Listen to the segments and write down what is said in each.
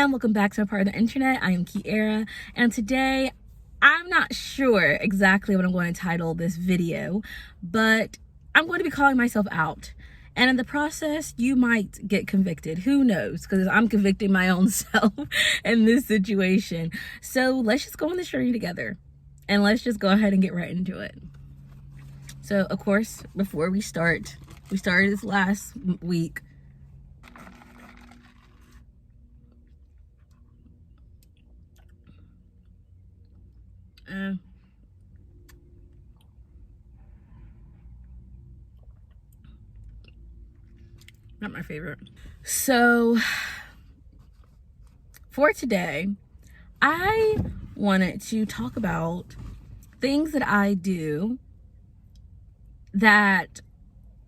and welcome back to a part of the internet. I am Keeyaria, and today I'm not sure exactly what I'm going to title this video, but I'm going to be calling myself out. And in the process, you might get convicted. Who knows? Because I'm convicting my own self in this situation. So let's just go on this journey together, and let's just go ahead and get right into it. So, of course, before we started this last week. Not my favorite. So, for today, I wanted to talk about things that I do that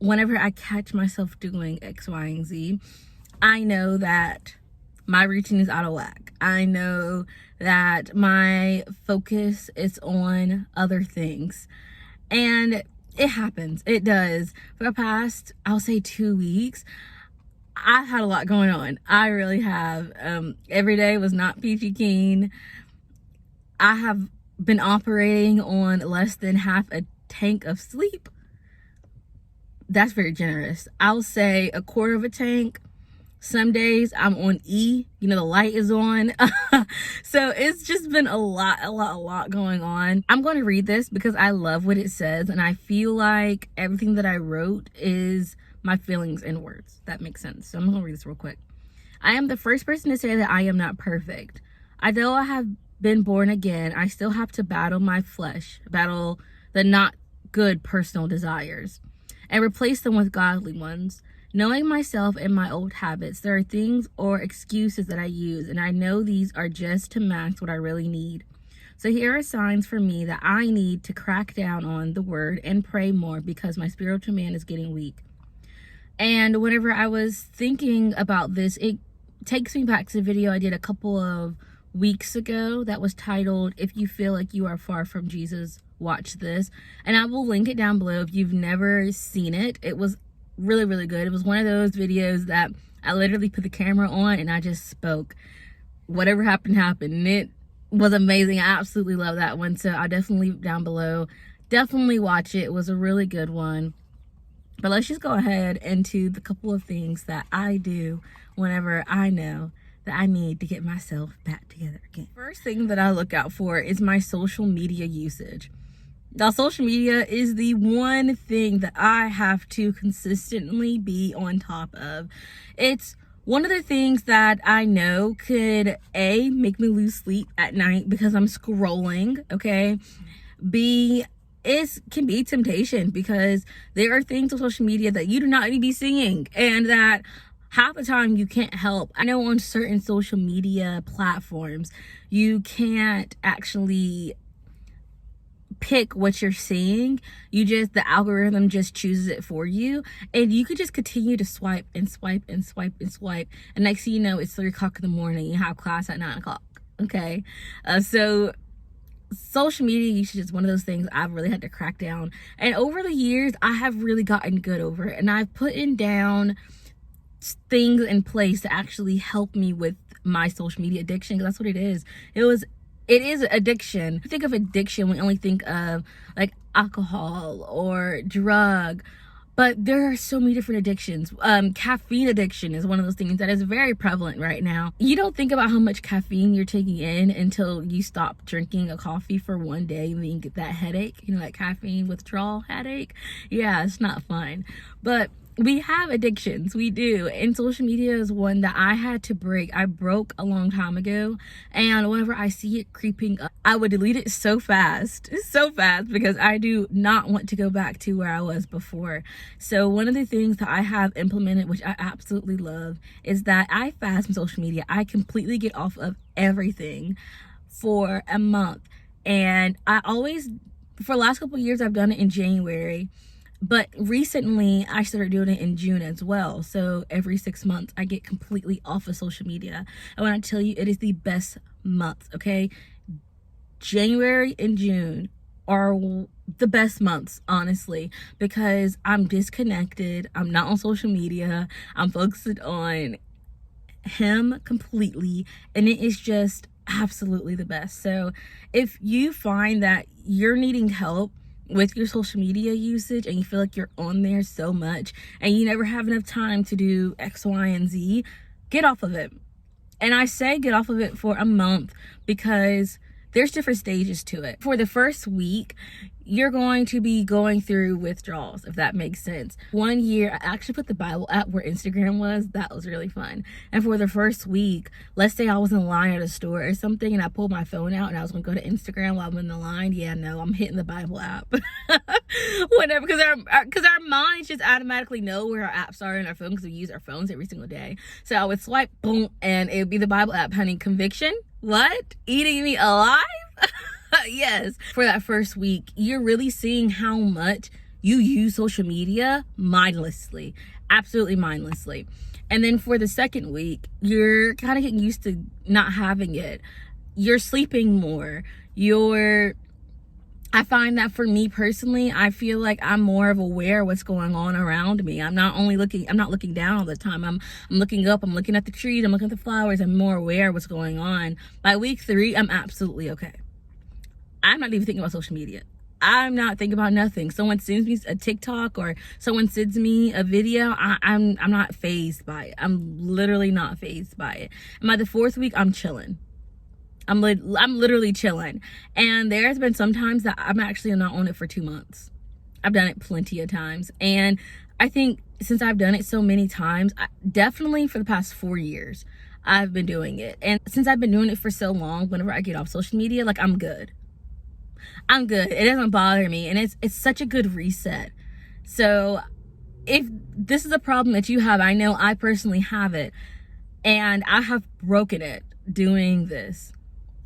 whenever I catch myself doing X, Y, and Z, I know that my routine is out of whack. I know that my focus is on other things. And it happens. It does. For the past, I'll say 2 weeks, I've had a lot going on. I really have. Every day was not peachy keen. I have been operating on less than half a tank of sleep. That's very generous. I'll say a quarter of a tank. Some days I'm on E, the light is on. So it's just been a lot going on. I'm going to read this because I love what it says, and I feel like everything that I wrote is my feelings in words. That makes sense. So I'm going to read this real quick. I am the first person to say that I am not perfect. Although I have been born again, I still have to battle my flesh, battle the not good personal desires, and replace them with godly ones. Knowing myself and my old habits, there are things or excuses that I use, and I know these are just to match what I really need. So here are signs for me that I need to crack down on the word and pray more because my spiritual man is getting weak. And whenever I was thinking about this, it takes me back to the video I did a couple of weeks ago that was titled, "If You Feel Like You Are Far From Jesus, Watch This." And I will link it down below if you've never seen it. It was really good. It was one of those videos that I literally put the camera on and I just spoke. Whatever happened. And it was amazing. I absolutely love that one. So I'll definitely leave it down below. Definitely watch it. It was a really good one. But let's just go ahead into the couple of things that I do whenever I know that I need to get myself back together again. First thing that I look out for is my social media usage. Now, social media is the one thing that I have to consistently be on top of. It's one of the things that I know could A, make me lose sleep at night because I'm scrolling, okay? B, it can be temptation because there are things on social media that you do not need to be seeing, and that half the time you can't help. I know on certain social media platforms, you can't actually pick what you're seeing. The algorithm just chooses it for you, and you could just continue to swipe and swipe and swipe and swipe, and next thing you know, it's 3 o'clock in the morning. You have class at 9 o'clock. Okay. So social media usage is one of those things I've really had to crack down, and over the years I have really gotten good over it, and I've put down things in place to actually help me with my social media addiction, because that's what it is. It is addiction. When we think of addiction, we only think of like alcohol or drug, but there are so many different addictions. Caffeine addiction is one of those things that is very prevalent right now. You don't think about how much caffeine you're taking in until you stop drinking a coffee for one day, and then you get that headache, that caffeine withdrawal headache. Yeah, it's not fun. But we have addictions, we do, and social media is one that I had to break. I broke a long time ago, and whenever I see it creeping up, I would delete it so fast, because I do not want to go back to where I was before. So one of the things that I have implemented, which I absolutely love, is that I fast from social media. I completely get off of everything for a month, and for the last couple of years, I've done it in January. But recently, I started doing it in June as well. So every 6 months, I get completely off of social media. And when I tell you, it is the best months, okay? January and June are the best months, honestly, because I'm disconnected. I'm not on social media. I'm focused on him completely, and it is just absolutely the best. So if you find that you're needing help with your social media usage and you feel like you're on there so much and you never have enough time to do X, Y, and Z, get off of it. And I say get off of it for a month because there's different stages to it. For the first week, you're going to be going through withdrawals, if that makes sense. One year, I actually put the Bible app where Instagram was. That was really fun. And for the first week, let's say I was in line at a store or something and I pulled my phone out and I was going to go to Instagram while I'm in the line. Yeah, no, I'm hitting the Bible app. Whatever, because our minds just automatically know where our apps are in our phone because we use our phones every single day. So I would swipe, boom, and it would be the Bible app, honey. Conviction? What? Eating me alive? Yes. For that first week, you're really seeing how much you use social media mindlessly, absolutely mindlessly. And then for the second week, you're kind of getting used to not having it. You're sleeping more. I find that for me personally, I feel like I'm more of aware of what's going on around me. I'm not looking down all the time. I'm looking up, I'm looking at the trees, I'm looking at the flowers, I'm more aware of what's going on. By week 3, I'm absolutely okay. I'm not even thinking about social media. I'm not thinking about nothing. Someone sends me a TikTok or someone sends me a video, I'm not fazed by it. I'm literally not fazed by it. And by the 4th week, I'm chilling. I'm literally chilling. And there's been some times that I'm actually not on it for 2 months. I've done it plenty of times. And I think since I've done it so many times, definitely for the past 4 years, I've been doing it. And since I've been doing it for so long, whenever I get off social media, like I'm good. It doesn't bother me. And it's such a good reset. So if this is a problem that you have, I know I personally have it. And I have broken it doing this.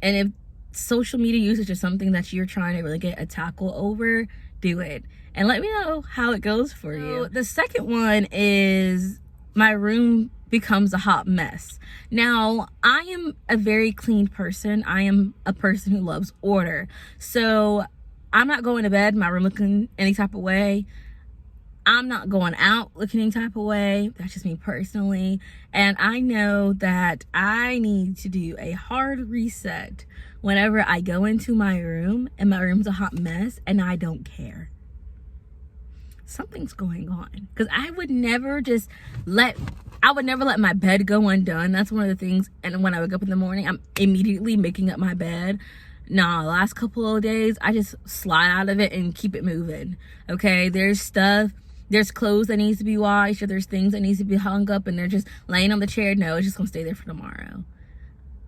And if social media usage is something that you're trying to really get a tackle over, do it. And let me know how it goes for you. The second one is my room becomes a hot mess. Now, I am a very clean person. I am a person who loves order. So I'm not going to bed, my room looking any type of way. I'm not going out looking any type of way. That's just me personally. And I know that I need to do a hard reset whenever I go into my room and my room's a hot mess and I don't care. Something's going on. Because I would never let my bed go undone. That's one of the things. And when I wake up in the morning, I'm immediately making up my bed. Nah, the last couple of days, I just slide out of it and keep it moving. Okay, there's clothes that needs to be washed, or there's things that needs to be hung up and they're just laying on the chair. No, it's just gonna stay there for tomorrow.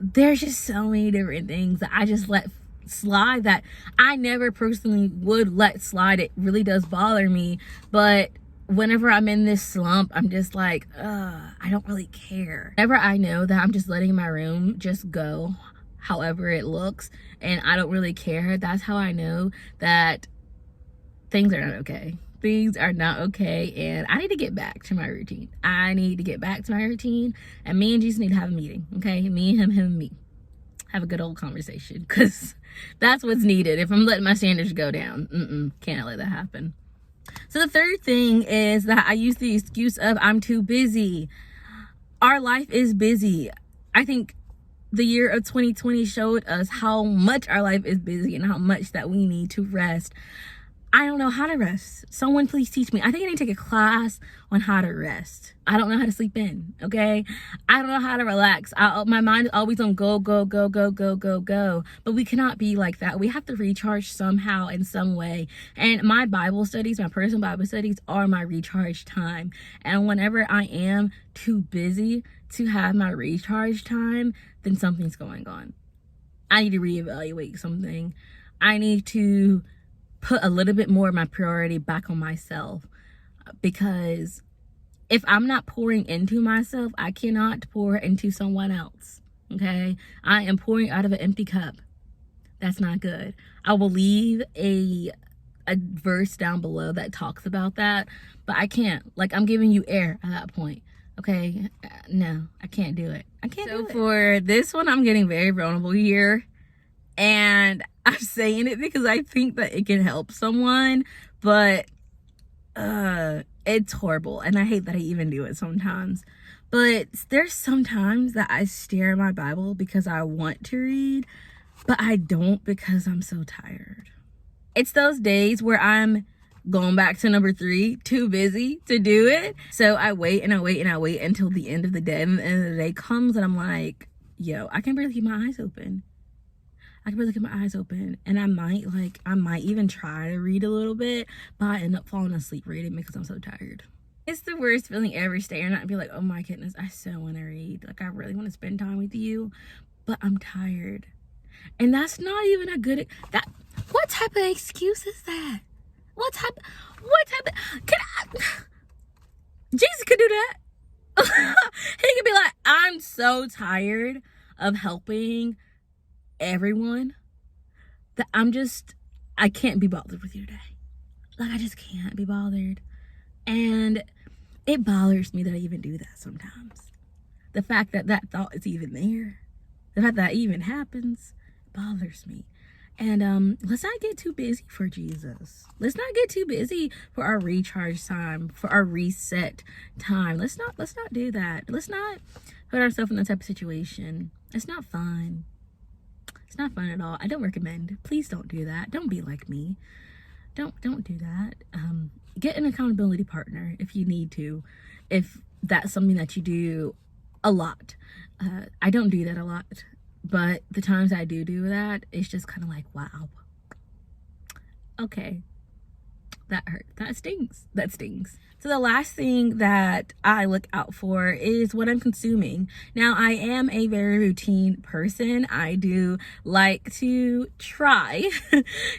There's just so many different things that I just let slide that I never personally would let slide. It really does bother me, but whenever I'm in this slump, I'm just like, I don't really care. Whenever I know that I'm just letting my room just go however it looks and I don't really care, that's how I know that things are not okay. Things are not okay, and I need to get back to my routine. And me and Jesus need to have a meeting, okay? Me and him and me. Have a good old conversation, because that's what's needed. If I'm letting my standards go down, can't let that happen. So the third thing is that I use the excuse of I'm too busy. Our life is busy. I think the year of 2020 showed us how much our life is busy and how much that we need to rest. I don't know how to rest. Someone please teach me. I think I need to take a class on how to rest. I don't know how to sleep in, okay? I don't know how to relax. My mind is always on go. But we cannot be like that. We have to recharge somehow in some way. And my Bible studies, my personal Bible studies are my recharge time. And whenever I am too busy to have my recharge time, then something's going on. I need to reevaluate something. I need to put a little bit more of my priority back on myself, because if I'm not pouring into myself, I cannot pour into someone else. Okay, I am pouring out of an empty cup. That's not good. I will leave a verse down below that talks about that, but I can't. Like, I'm giving you air at that point. Okay, no, I can't do it. So for this one, I'm getting very vulnerable here, and I'm saying it because I think that it can help someone, but it's horrible, and I hate that I even do it sometimes. But there's sometimes that I stare at my Bible because I want to read, but I don't because I'm so tired. It's those days where I'm going back to number 3, too busy to do it. So I wait and I wait and I wait until the end of the day. And the end of the day comes and I'm like, yo, I can barely keep my eyes open. And I might even try to read a little bit, but I end up falling asleep reading because I'm so tired. It's the worst feeling ever, staring at and be like, oh my goodness, I so want to read. Like, I really want to spend time with you, but I'm tired. And that's not even a good, what type of excuse is that? What type of, Jesus could do that. He could be like, I'm so tired of helping everyone that I can't be bothered with you today. Like, I just can't be bothered. And it bothers me that I even do that sometimes. The fact that that thought is even there, the fact that even happens, bothers me. And let's not get too busy for Jesus. Let's not get too busy for our recharge time, for our reset time. Let's not do that. Let's not put ourselves in that type of situation. It's not fun. It's not fun at all. I don't recommend. Please don't do that. Don't be like me. Don't do that. Get an accountability partner if you need to, if that's something that you do a lot. I don't do that a lot, but the times I do that, it's just kind of like, wow, okay, that hurt, that stings. So the last thing that I look out for is what I'm consuming. Now, I am a very routine person. I do like to try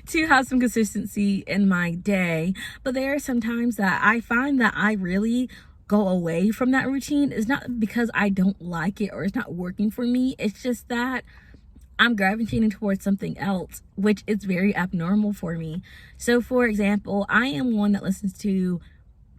to have some consistency in my day, but there are some times that I find that I really go away from that routine. It's not because I don't like it or it's not working for me. It's just that I'm gravitating towards something else, which is very abnormal for me. So for example, I am one that listens to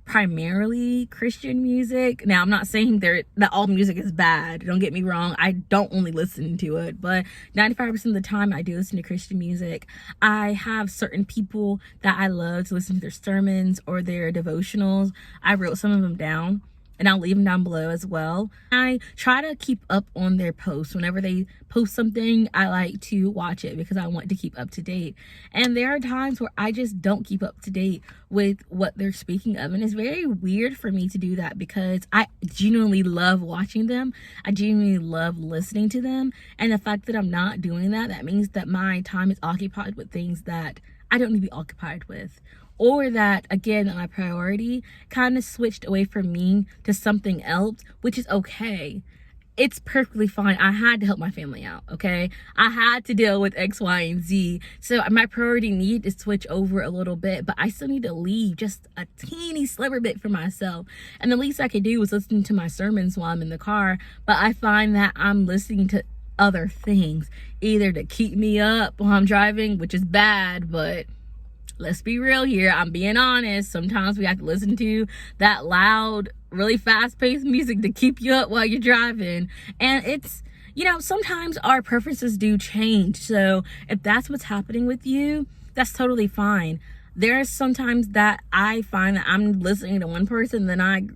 primarily Christian music. Now, I'm not saying that all music is bad. Don't get me wrong. I don't only listen to it, but 95% of the time I do listen to Christian music. I have certain people that I love to listen to their sermons or their devotionals. I wrote some of them down, and I'll leave them down below as well. I try to keep up on their posts. Whenever they post something, I like to watch it because I want to keep up to date. And there are times where I just don't keep up to date with what they're speaking of. And it's very weird for me to do that because I genuinely love watching them. I genuinely love listening to them. And the fact that I'm not doing that, that means that my time is occupied with things that I don't need to be occupied with. Or that, again, my priority kind of switched away from me to something else, which is okay. It's perfectly fine. I had to help my family out, okay? I had to deal with X, Y, and Z. So my priority need to switch over a little bit, but I still need to leave just a teeny sliver bit for myself. And the least I could do was listen to my sermons while I'm in the car. But I find that I'm listening to other things, either to keep me up while I'm driving, which is bad, but let's be real here. I'm being honest. Sometimes we have to listen to that loud, really fast-paced music to keep you up while you're driving. And it's, sometimes our preferences do change. So if that's what's happening with you, that's totally fine. There's sometimes that I find that I'm listening to one person, then I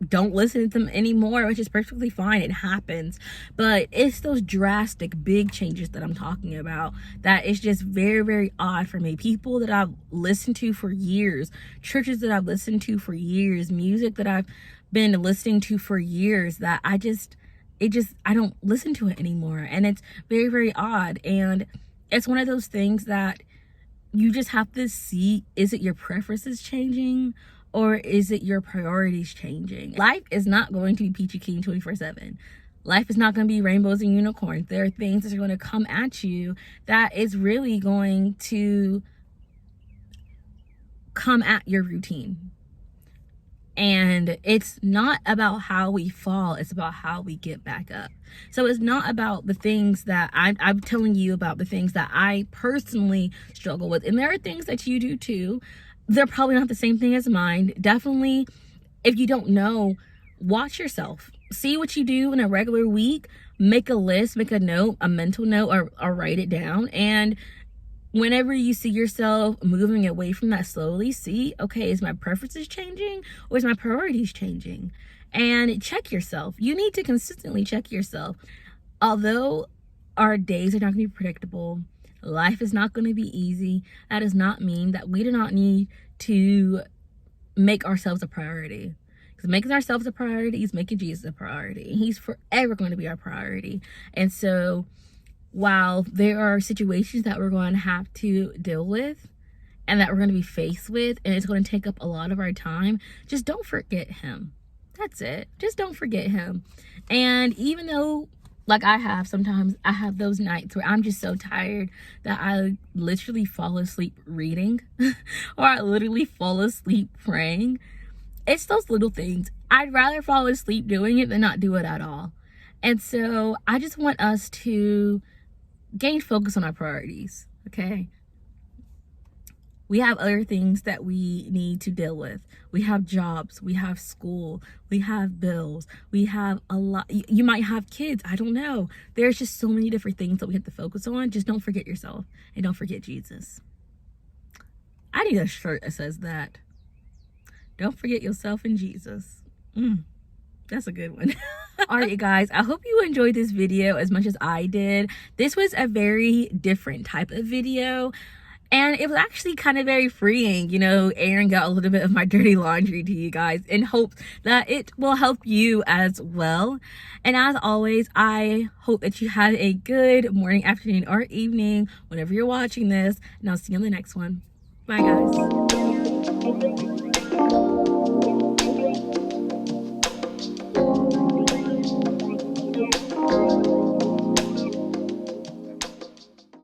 don't listen to them anymore, which is perfectly fine. It happens. But it's those drastic big changes that I'm talking about that is just very, very odd for me. People that I've listened to for years, churches that I've listened to for years, music that I've been listening to for years, that I don't listen to it anymore. And it's very, very odd. And it's one of those things that you just have to see, is it your preferences changing? Or is it your priorities changing? Life is not going to be peachy keen 24/7. Life is not going to be rainbows and unicorns. There are things that are going to come at you that is really going to come at your routine. And it's not about how we fall, it's about how we get back up. So it's not about the things that I'm telling you about, the things that I personally struggle with. And there are things that you do too. They're probably not the same thing as mine. Definitely, if you don't know, watch yourself. See what you do in a regular week. Make a list, make a note, a mental note, or write it down. And whenever you see yourself moving away from that slowly, see, okay, is my preferences changing or is my priorities changing? and check yourself. You need to consistently check yourself. Although our days are not going to be predictable, life is not going to be easy, that does not mean that we do not need to make ourselves a priority. Because making ourselves a priority is making Jesus a priority. He's forever going to be our priority. And so while there are situations that we're going to have to deal with and that we're going to be faced with, and it's going to take up a lot of our time, just don't forget him. That's it. Just don't forget him. And even though, like sometimes I have those nights where I'm just so tired that I literally fall asleep reading or I literally fall asleep praying. It's those little things. I'd rather fall asleep doing it than not do it at all. And so I just want us to gain focus on our priorities, okay? We have other things that we need to deal with. We have jobs, we have school, we have bills, we have a lot. You might have kids, I don't know. There's just so many different things that we have to focus on. Just don't forget yourself and don't forget Jesus. I need a shirt that says that. Don't forget yourself and Jesus. That's a good one. All right, guys, I hope you enjoyed this video as much as I did. This was a very different type of video. And it was actually kind of very freeing, you know, airing out a little bit of my dirty laundry to you guys in hopes that it will help you as well. And as always, I hope that you had a good morning, afternoon, or evening whenever you're watching this. And I'll see you on the next one. Bye, guys.